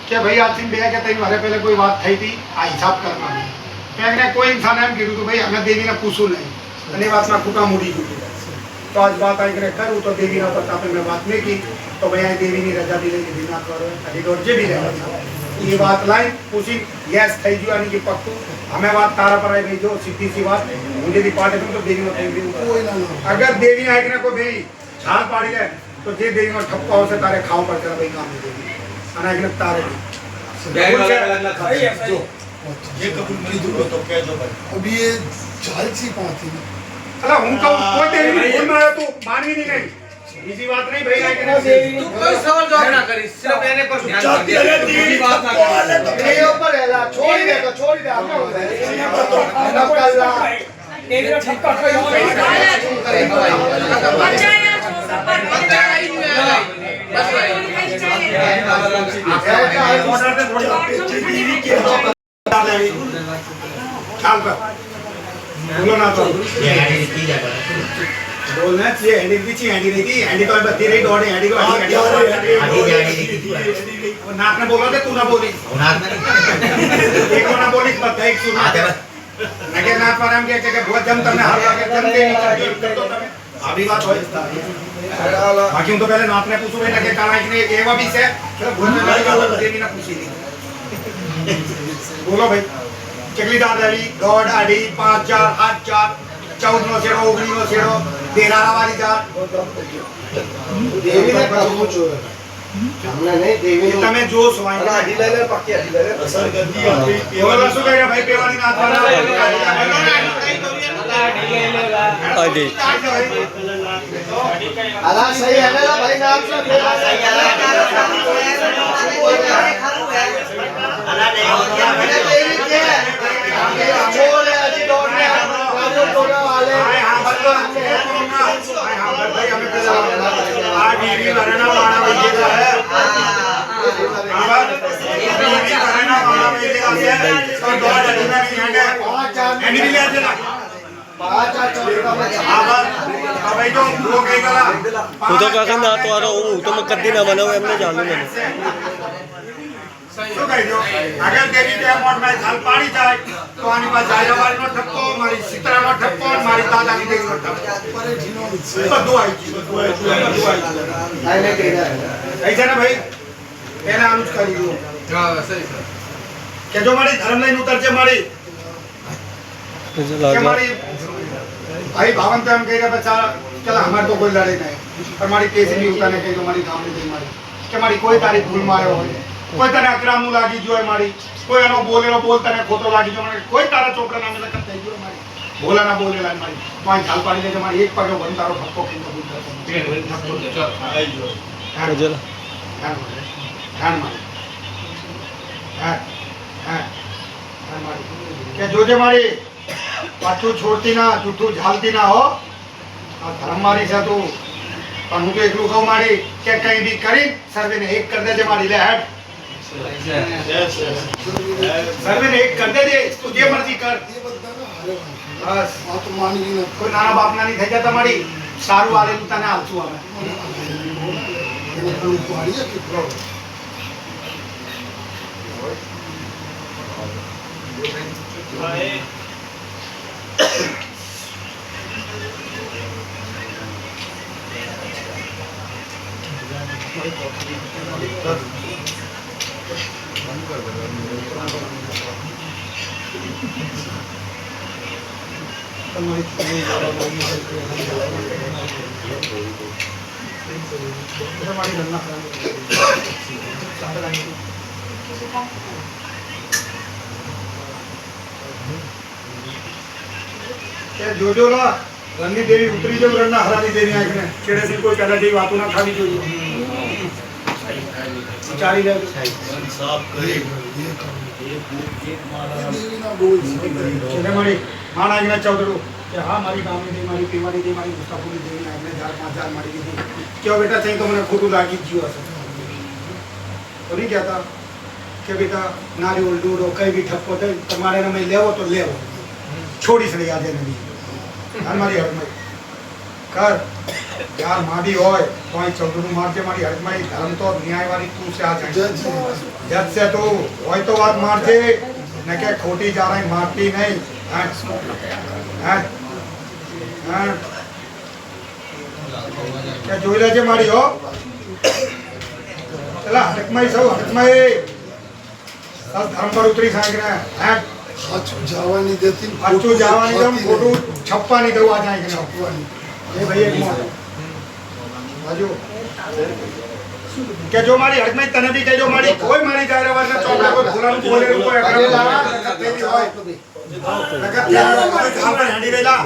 કે ભાઈ આજથી 2 કે 3 વર્ષ પહેલા કોઈ વાત થઈ હતી આ હિસાબ કરવાનો કે કોઈ ઇન્સાન એમ કીધું કે ભાઈ અમે દેવીને પૂછું નહીં અને એ વાતમાં ખોટા મૂડી દીધી તો આજ વાત આવી કરું તો દેવીના પ્રતાપે મેં વાત નહીં की तो भाई देवी रजा दी दीनाथ जे भी ये बात लाई पूछी यस थी गयो यानी कि पक्कू हमें बात तारा पर आई भाई जो सीधी सी बात मुझे भी पार्टी तो देवी में अगर देवी आए को भाई झाड़ पाड़ी ले तो जे देवी में ठप्पा से तारे खाओ पर चला भाई काम देवी अना तारे ये कबूल नहीं दूर तो कह दो भाई अभी ये झाल सी पाती अला हूं तो कोई देवी भूल में तो मानवी नहीं इसी बात नहीं भाई आके तू कोई सवाल जवाब ना करी सिर्फ एने पर ध्यान दे दूसरी बात ना कर ये ऊपर हैला छोड़ दे हम ना कल्ला तेरे ठप्पा कोई करे बच्चा यार बच्चा आई बस भाई चल पर बोलो ना तो बोलना चाहिए हैंडी की चाहिए हैंडी नहीं थी हैंडी तो बत्ती रही दौड़े हैंडी को वो नाक ने बोला थे तू ना बोली एक ना बोली बता एक सुना नगे नाक पर हम के बहुत जम तमने हर वाके जम दे नहीं कर दो तमे अभी बात होय बाकी उन तो पहले नाक ने पूछो भाई नगे काला ने एवा भी से बोलने लगा देवी ना पूछी नहीं बोलो भाई चकली दादारी गॉड आडी 5 4 8 4 14 નો છેડો 19 નો છેડો 13 વાળી જાત देवी ने पूछो हमने नहीं देवी ने તમે જો સોવાઈ आधी ले ले पक्की आधी ले ले असर कर दी अपनी बोला શું કહે ભાઈ પેવાની નાથ વાળા आदि अला सही है ना भाई नाम से सही है अला नहीं हो गया मैंने देवी के छोड़ अजी दौड़ने हम दौड़ने वाले हाय हां बंदो हाय हां भाई हमें तो आ बीवी वरना वाला वही है हां बीवी वरना वाला वही है तो दो जगह नहीं है एंडी भी ले चला 5 4 हां भाई जो वो कह गला હું તો કાકા ના તો આરો હું તો કદી ના બનાવું એમને ચાલુ મને શું કહી દો અગર દેવી કે મોટ માં झाल પાડી જાય તો આની પાસે જાયવાળી નો ઠપકો મારી સીતરા નો ઠપકો મારી દાદાની દેવી નો ઠપકો બધું આવી ગયું आने के ऐसा ना भाई पहला अनुज કરી દો हां सही सर કે જો મારી ધર્મ લઈને ઉતરજે મારી કે મારી भाई भावन तो हम कह रहे बच्चा चल हमारे तो कोई लड़े नहीं पर मारी केस नहीं उतारने के जो मारी काम नहीं मारी के मारी कोई तारीख भूल मारे हो कोई तरह अकरामू लागी जो है मारी कोई अनो बोलेलो बोलता ने खोतो लागी जो मारी कोई तारा चोपड़ा नाम लगा થઈ ગયો મારી બોલા ના બોલેલા મારી તો આ ઝાલ પાડી દે મારી એક પગે વન તારો ઠપકો કે તો બોલતા आई जो ચલો ध्यान मारी हां हां मारी के जोजे मारी पाछू छोड़ती ना जूठू झालती ना हो आ धर्म मारी से तू पण हूं तो एकलू कहू मारी के कहीं भी करी सर्वे ने एक कर दे मारी ले हेड यस सर्वे ने एक कर दे तू जे मर्जी कर बस आ तो मान गई ना कोई नाना बाप ना नहीं થઈ જતા મારી સારું આલે તને આલસુ આવે वो तो पाड़ी है कि प्रो જોજો ના રણની દેવી ઉતરી જો રણના હરાની દેવી આંખને છેડે થી કોઈ પહેલાથી વાતો ના ખાવી જોઈએ વિચારી લે साफ करे देवी ना बोल છેડે મારી માણ આંખને ચૌધરો કે હા મારી ગામની દેવી મારી પીવાની દેવી મારી ગુસ્સાપુરી દેવી આંખને 4-5 મારી દીધી કેવો બેટા થઈ તો મને ખોટું લાગી ગયું હશે તો નહીં કહેતા કે બેટા નારિયોલ ડૂડો કઈ બી ઠપકો થાય તમારે એને લેવો તો લેવો છોડી સડી આજે નથી हमारी हर में કર યાર માડી હોય તો અહીં ચૌધરું મારજે મારી હરકમાં ધર્મ તો ન્યાયવાળી તું છે આ જજ છે તું હોય તો વાત મારજે ને કે ખોટી જારાઈ મારતી નહીં કે જોઈ લેજે મારી હો પેલા હરકમાં સૌ હરકમાં ધર્મ પર ઉતરી સાંકરે સાચું જવાની દેતી સાચું જવાની દઉં ખોટું છપ્પાની દઉં આ જાય કે એ ભાઈ એક મોટો બાજુ કે જો મારી હડકમાં તને બી કહેજો મારી કોઈ મારી જાહેરાતના ચોપડા કોઈ ફુલાનું બોલેલું કોઈ અકરામદાર નકર હોય નકર ત્યાં મારી ધામણ હાંડી વેલા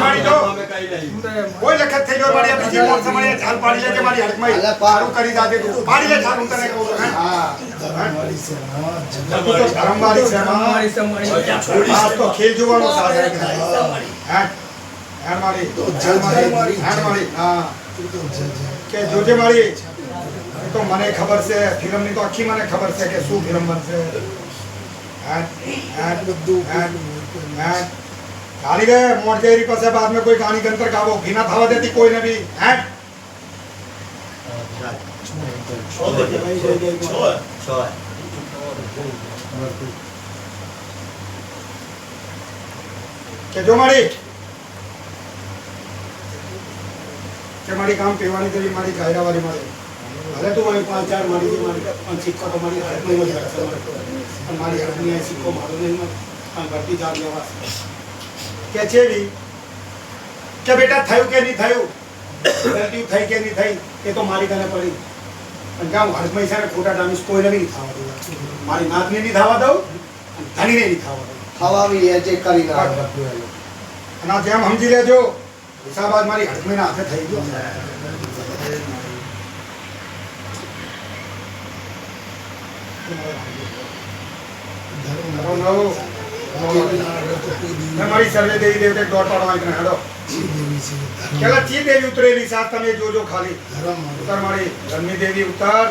મારી જો કોઈ લખત થઈ ગયો મારી બીજી મોટ સમયે ઝાલ પાડી લે કે મારી હડકમાં સારું કરી જાતે તું પાડી લે ઝાલ હું તને કહું છું હા ધર્મવાળી છે આ તો ખેલ જોવાનો સાથ હે હેર મારી હા કે જોજે મારી તો મને ખબર છે ફિલ્મની તો આખી મને ખબર છે કે શું ફિલ્મ બનશે ગાલી રે મોટજેરી પાસે બાદ में कोई गानी गंतर गावो बिना थावा देती कोई ने भी हैं કે જો મારી કે મારી કામ પીવાની તેવી મારી કાયરાવાળી મારી ભલે તો હોય 5-4 મારી મારી 5 સિક્કો તો મારી હાથમાં જ રાખશે પણ મારી હાથની આ સિક્કો મારો નહીં પણ ભરતી જાત લેવા કે છે બી કે બેટા થયું કે નહીં થયું ગલતી થઈ કે નહીં થઈ એ તો મારી કને પડી પણ ગામ હાથમાં છે ખોટા ડામીસ કોઈને બી નહીં થવા દઉં મારી નાતને નહીં થવા દઉં અને ધણીને નહીં થવા દઉં ખાવાવી એ જે કરી નાખો અને જેમ સમજી લેજો હિસાબાદ મારી હડકમીના હાથે થઈ ગયો મારી સર્વે દેવી દેવતે દોડ પાડવા એકને હેડો કેલા ચી દેવી ઉતરેલી સાથ તમે જોજો ખાલી ઉતર મારી ધર્મી દેવી ઉતર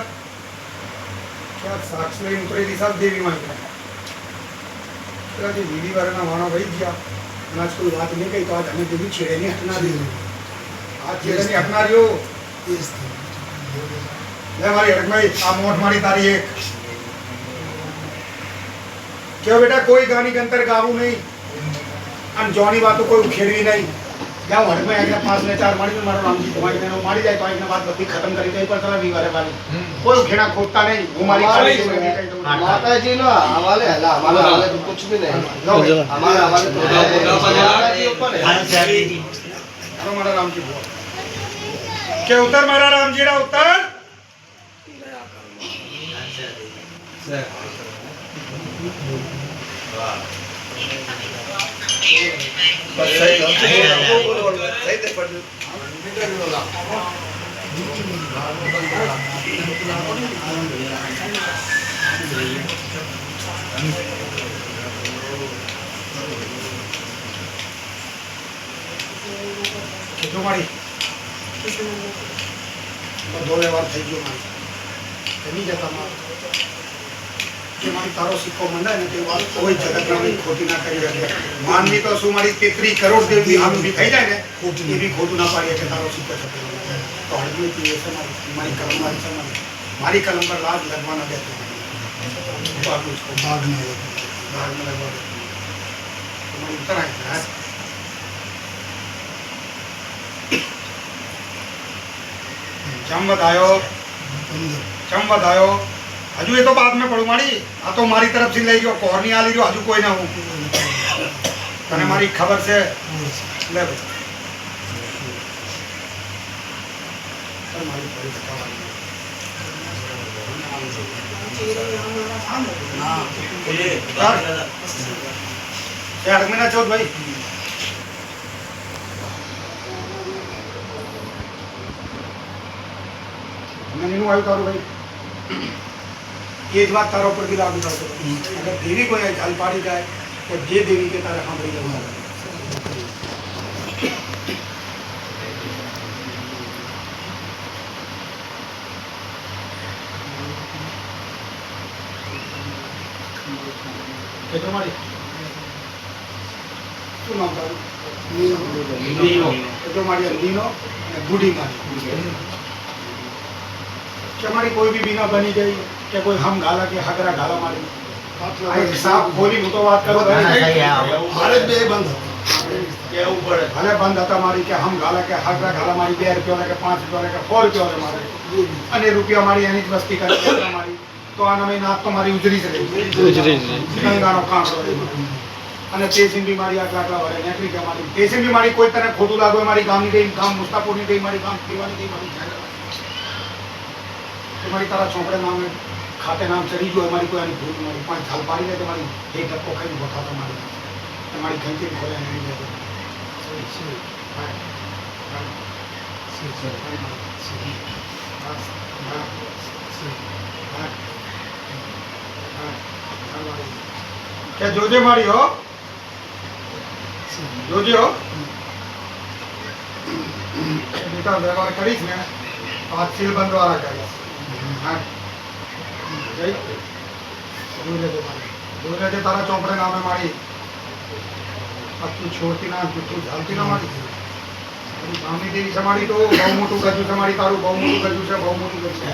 ક્યાં સાક્ષી ઉતરેલી સાથ દેવી માં પેલા જે વીડી વાળાના વાણો વહી ગયા आज कोई बात नहीं कही तो आज हमें देवी छेड़े नहीं हटना दी आज छेड़े नहीं हटना रही हो ले हमारी हड़क में आ मोट मारी तारी एक क्यों बेटा कोई गानी के अंतर गावू नहीं अनजानी बातों कोई उखेड़वी नहीं जाओ हड़क में आगे 5 ने 4 मारी में मारो राम जी तुम्हारी ने मारी जाए तो एक बात बत्ती खत्म करी तो पर चला वीवारे वाली कोई उखेड़ा खोदता नहीं वो मारी खाली माता जी नो हवाले हला हमारा हवाले तो कुछ भी नहीं हमारा हवाले तो माता जी ऊपर है हेलो मारा राम जी के उतर मारा राम जी रा उतर बस सही सही ते पड़ जो मारी दो व्यवहार થઈ ગયો મારી એની જતા કે મારી તારો સિક્કો મંડાય ને તે વાત કોઈ જગતમાં ખોટી ના કરી શકે માનવી તો શું મારી 33 કરોડ દેવી આમ બી થઈ જાય ને ખોટી એવી ખોટું ના પાડીએ કે તારો સિક્કો છે તો હળવી થી એ મારી કલમ મારી કલમ પર લાજ લગવાના દેતો બાગ उसको बाग में लगवा तुम्हारी उतर आए चम बतायो हजू ये तो बाद में पड़ू मारी आ तो मारी तरफ से ले गयो कोर नहीं आली जो हजू कोई ना हूं तने मारी खबर से ले भाई सर मारी बड़ी बतावा हां ये यार महीना 14 भाई मैंने नु आयो तारो भाई ये बात तारो पर भी लागू कर सकते अगर देवी को जाल पाड़ी जाए तो जे देवी के तारे सांभળી જવાનું કે તમારી શું નામ તારું જો મારી લીનો અને બુઢી મારી કે મારી કોઈ બી બીના બની ગઈ કે કોઈ હમ ગાલા કે હગરા ગાલા મારી આ હિસાબ ખોલી હું તો વાત કરું મારે જ બે બંધ કેવું પડે ભલે બંધ હતા મારી કે હમ ગાલા કે હગરા ગાલા મારી 2 રૂપિયા કે 5 રૂપિયા કે 4 રૂપિયા મારે અને રૂપિયા મારી એની જ વસ્તી કરી મારી તો આ નવી નાત તો મારી ઉજરી જ રહી ગંગાનો કાંકરો રહી અને પેશન્ટ બી મારી આટલા વરે નેકરી કે મારી પેશન્ટ બી મારી કોઈ તને ખોટું લાગે મારી ગામની ગઈ ગામ મુસ્તાપુરની ગઈ મારી ગામ પીવાની ગઈ મારી તમારી તારા છોકરે નામ ખાતે નામ ચડી ગયો મારી કોઈ આની ભૂલ મારી 5 સાલ પાડી લે તમારી એક ટપકો ખાઈ બોથા તમારી તમારી ઘંટી ખોલે નહીં લે કે જોજે મારી હો જોજે હો બેટા વ્યવહાર કરીશ ને આ સીલ બંધ વાળા કરીશ હા જય જોઈ લેજે તારા ચોપડે નામે મારી તું છોડતી ના તું ઝાલતી ના મારી ગામની દેવી છે મારી તો બહુ મોટું ગજુ છે મારી તારું બહુ મોટું ગજુ છે બહુ મોટું ગજુ છે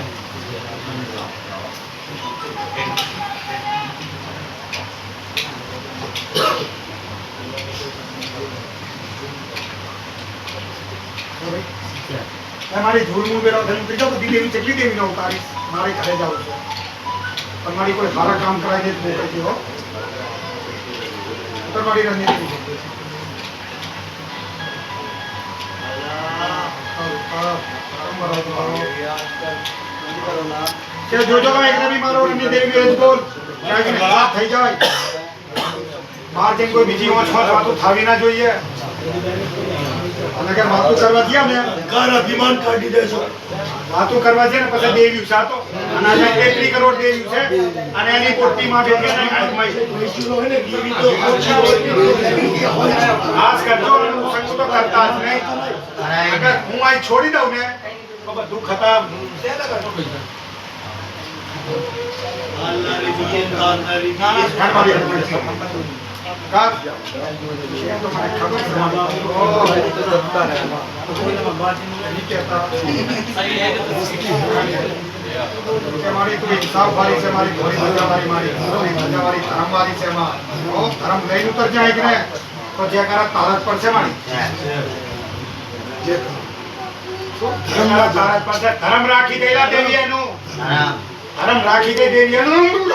મારી ધૂળમૂળ બેરા થઈને ઉતરી જાઉં બધી દેવી કેટલી દેવીને ઉતારીશ મારે ઘરે જવું છે પણ મારી કોઈ સારા કામ કરાય છે મોકલતી હો તો મારી રણનીતિ કે જોજો તમે એકને બી મારો રણની દેવી જ બોલ ક્યાંક વાત થઈ જાય બહાર જઈને કોઈ બીજી વાતો થાવી ના જોઈએ અને કે વાતો કરવા ગયા ને કાર અભિમાન કાઢી દેશો વાતો કરવા છે ને પછી દેવ્યું છે આ તો અને આજે 1 કરોડ દેવ્યું છે અને એની પોટલીમાં બેઠી છે આત્માઈ ખાસ કરજો સંગ તો કરતા જ નહીં અગર હું અહીં છોડી દઉં ને તો બધું ખતમ હાલનારી બીજી હાલનારી કાક તો મને ખબર છે મારી તું હિસાબ વાળી છે મારી ઘોડી મજાવાળી મારી મજાવાળી ધરમવાળી છે માં ઓ ધરમ લઈને ઉતર જાય કે ને તો જે કરા તારત પર છે મારી જે ધરમ તારત પર છે ધરમ રાખી દેલા દેવી એનું ધરમ રાખી દે દેવી એનું